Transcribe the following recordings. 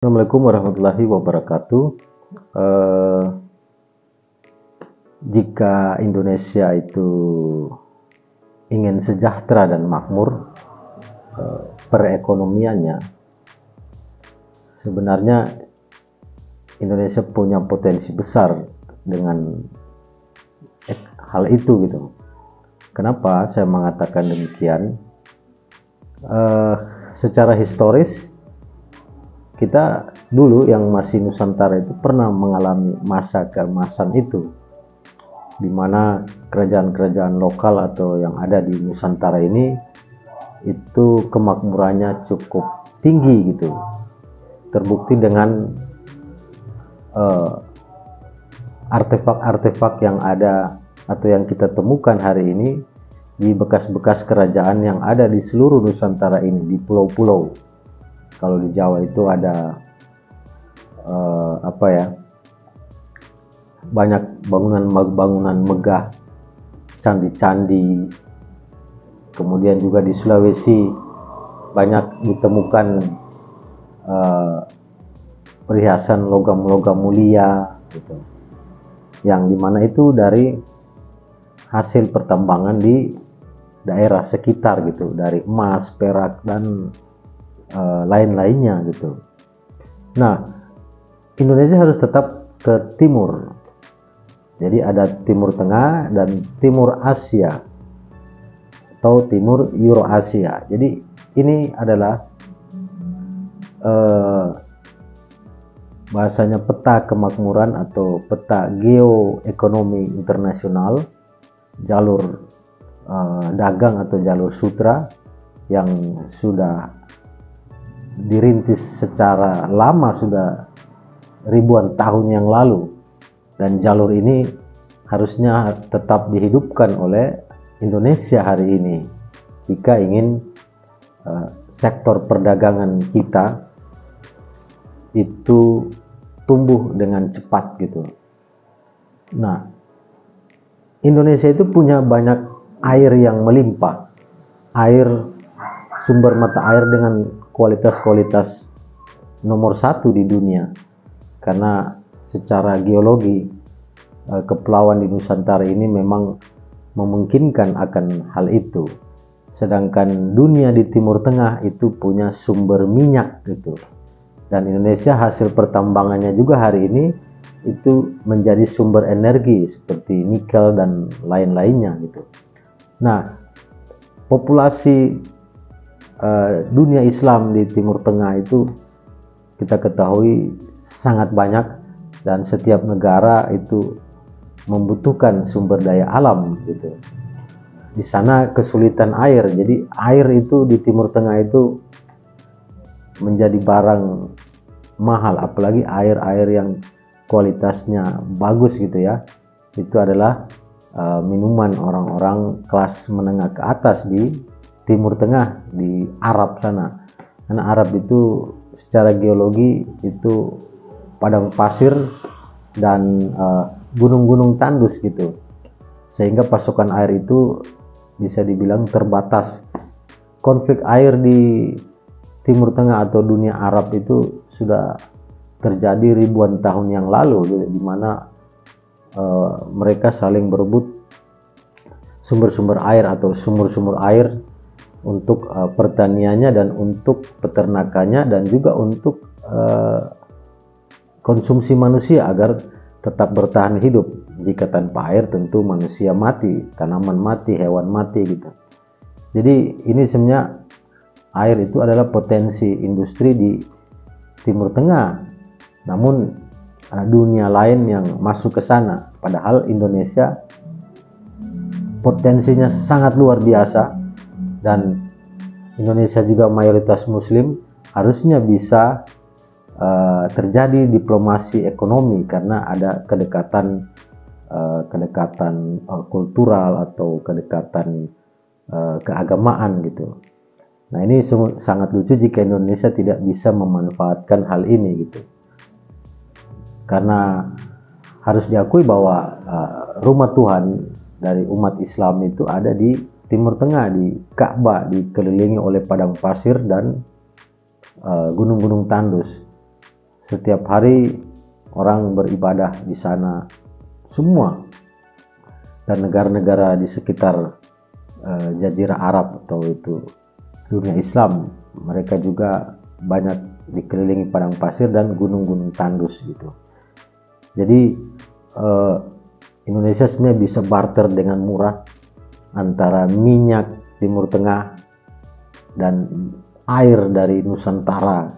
Assalamualaikum warahmatullahi wabarakatuh. Eh, Jika Indonesia itu ingin sejahtera dan makmur, perekonomiannya, sebenarnya Indonesia punya potensi besar dengan hal itu gitu. Kenapa saya mengatakan demikian? Secara historis, kita dulu yang masih Nusantara itu pernah mengalami masa keemasan itu, di mana kerajaan-kerajaan lokal atau yang ada di Nusantara ini itu kemakmurannya cukup tinggi gitu. Terbukti dengan artefak-artefak yang ada atau yang kita temukan hari ini di bekas-bekas kerajaan yang ada di seluruh Nusantara ini, di pulau-pulau. Kalau di Jawa itu ada banyak bangunan-bangunan megah, candi-candi. Kemudian juga di Sulawesi banyak ditemukan perhiasan logam-logam mulia gitu, yang dimana itu dari hasil pertambangan di daerah sekitar gitu, dari emas, perak, dan lain-lainnya gitu. Nah, Indonesia harus tetap ke timur. Jadi ada Timur Tengah dan Timur Asia atau Timur Eurasia. Jadi ini adalah bahasanya peta kemakmuran atau peta geoekonomi internasional, jalur dagang atau jalur sutra yang sudah dirintis secara lama, sudah ribuan tahun yang lalu, dan jalur ini harusnya tetap dihidupkan oleh Indonesia hari ini jika ingin sektor perdagangan kita itu tumbuh dengan cepat gitu. Nah, Indonesia itu punya banyak air yang melimpah, sumber mata air dengan kualitas nomor 1 di dunia, karena secara geologi kepulauan di Nusantara ini memang memungkinkan akan hal itu. Sedangkan dunia di Timur Tengah itu punya sumber minyak gitu, dan Indonesia hasil pertambangannya juga hari ini itu menjadi sumber energi seperti nikel dan lain-lainnya gitu. Nah, populasi dunia Islam di Timur Tengah itu kita ketahui sangat banyak, dan setiap negara itu membutuhkan sumber daya alam gitu. Di sana kesulitan air, jadi air itu di Timur Tengah itu menjadi barang mahal, apalagi air-air yang kualitasnya bagus gitu ya. Itu adalah minuman orang-orang kelas menengah ke atas di Timur Tengah, di Arab sana. Karena Arab itu secara geologi itu padang pasir dan gunung-gunung tandus gitu, sehingga pasokan air itu bisa dibilang terbatas. Konflik air di Timur Tengah atau dunia Arab itu sudah terjadi ribuan tahun yang lalu, di mana mereka saling berebut sumber-sumber air atau sumur-sumur air untuk pertaniannya dan untuk peternakannya, dan juga untuk konsumsi manusia agar tetap bertahan hidup. Jika tanpa air tentu manusia mati, tanaman mati, hewan mati gitu. Jadi ini sebenarnya air itu adalah potensi industri di Timur Tengah, namun dunia lain yang masuk ke sana, padahal Indonesia potensinya sangat luar biasa, dan Indonesia juga mayoritas muslim, harusnya bisa terjadi diplomasi ekonomi karena ada kedekatan kultural atau kedekatan keagamaan gitu. Nah, ini sangat lucu jika Indonesia tidak bisa memanfaatkan hal ini gitu, karena harus diakui bahwa rumah Tuhan dari umat Islam itu ada di Timur Tengah, di Ka'bah, dikelilingi oleh padang pasir dan gunung-gunung tandus. setiap hari orang beribadah di sana semua, dan negara-negara di sekitar Jazirah Arab atau itu dunia Islam, mereka juga banyak dikelilingi padang pasir dan gunung-gunung tandus gitu. Jadi Indonesia sebenarnya bisa barter dengan murah antara minyak Timur Tengah dan air dari Nusantara,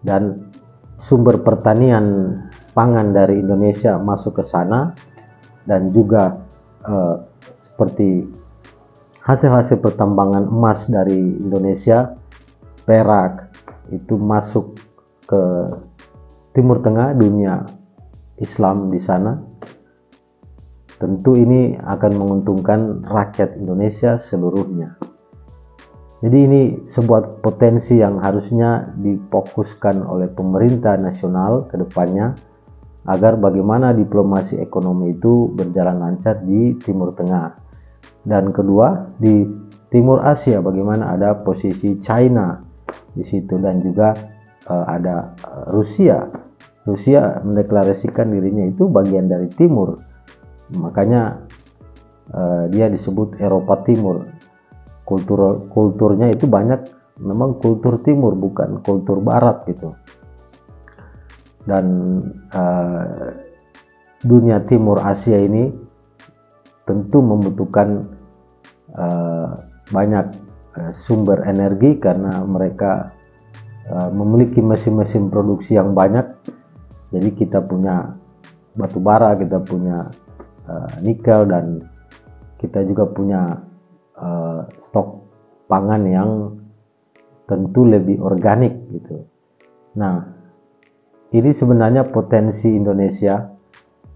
dan sumber pertanian pangan dari Indonesia masuk ke sana, dan juga seperti hasil-hasil pertambangan emas dari Indonesia, perak, itu masuk ke Timur Tengah, dunia Islam di sana. Tentu ini akan menguntungkan rakyat Indonesia seluruhnya. Jadi ini sebuah potensi yang harusnya difokuskan oleh pemerintah nasional ke depannya, agar bagaimana diplomasi ekonomi itu berjalan lancar di Timur Tengah. Dan kedua, di Timur Asia bagaimana ada posisi China di situ, dan juga ada Rusia. Rusia mendeklarasikan dirinya itu bagian dari Timur, makanya dia disebut Eropa Timur. Kulturnya itu banyak memang kultur Timur, bukan kultur Barat gitu. Dan dunia Timur Asia ini tentu membutuhkan banyak sumber energi, karena mereka memiliki mesin-mesin produksi yang banyak. Jadi kita punya batu bara, kita punya nikel, dan kita juga punya stok pangan yang tentu lebih organik gitu. Nah, ini sebenarnya potensi Indonesia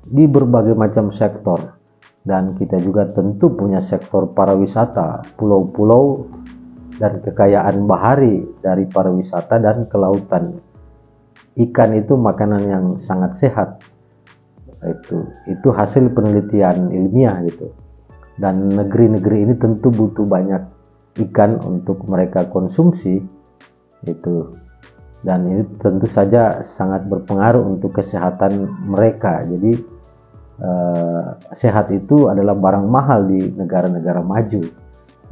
di berbagai macam sektor, dan kita juga tentu punya sektor pariwisata, pulau-pulau dan kekayaan bahari dari pariwisata dan kelautan. Ikan itu makanan yang sangat sehat, itu hasil penelitian ilmiah gitu. Dan negeri-negeri ini tentu butuh banyak ikan untuk mereka konsumsi itu, dan ini tentu saja sangat berpengaruh untuk kesehatan mereka. Jadi sehat itu adalah barang mahal di negara-negara maju.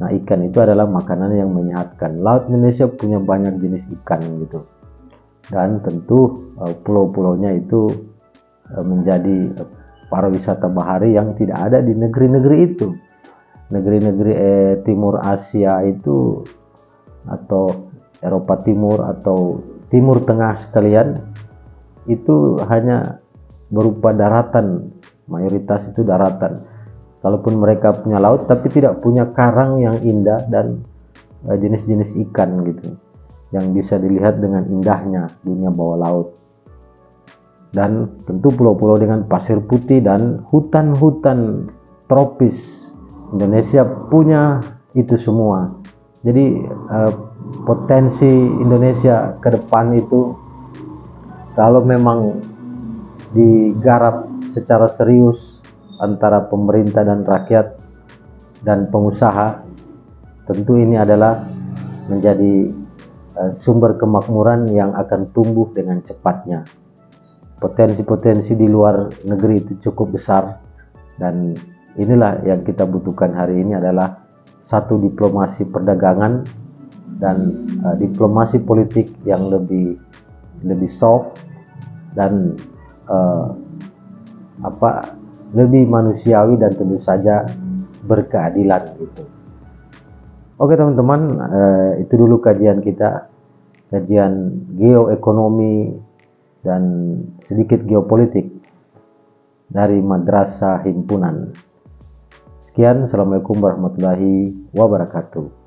Nah, ikan itu adalah makanan yang menyehatkan. Laut Indonesia punya banyak jenis ikan gitu, dan tentu pulau-pulaunya itu menjadi pariwisata bahari yang tidak ada di negeri-negeri itu. Negeri-negeri Timur Asia itu, atau Eropa Timur atau Timur Tengah sekalian, itu hanya berupa daratan, mayoritas itu daratan. Kalaupun mereka punya laut, tapi tidak punya karang yang indah dan jenis-jenis ikan gitu, yang bisa dilihat dengan indahnya dunia bawah laut. Dan tentu pulau-pulau dengan pasir putih dan hutan-hutan tropis, Indonesia punya itu semua. Jadi potensi Indonesia ke depan itu, kalau memang digarap secara serius antara pemerintah dan rakyat dan pengusaha, tentu ini adalah menjadi sumber kemakmuran yang akan tumbuh dengan cepatnya. Potensi-potensi di luar negeri itu cukup besar, dan inilah yang kita butuhkan hari ini adalah satu diplomasi perdagangan dan diplomasi politik yang lebih soft dan lebih manusiawi, dan tentu saja berkeadilan gitu. Oke teman-teman, itu dulu kajian kita, kajian geoekonomi dan sedikit geopolitik dari Madrasah Himpunan. Sekian, assalamualaikum warahmatullahi wabarakatuh.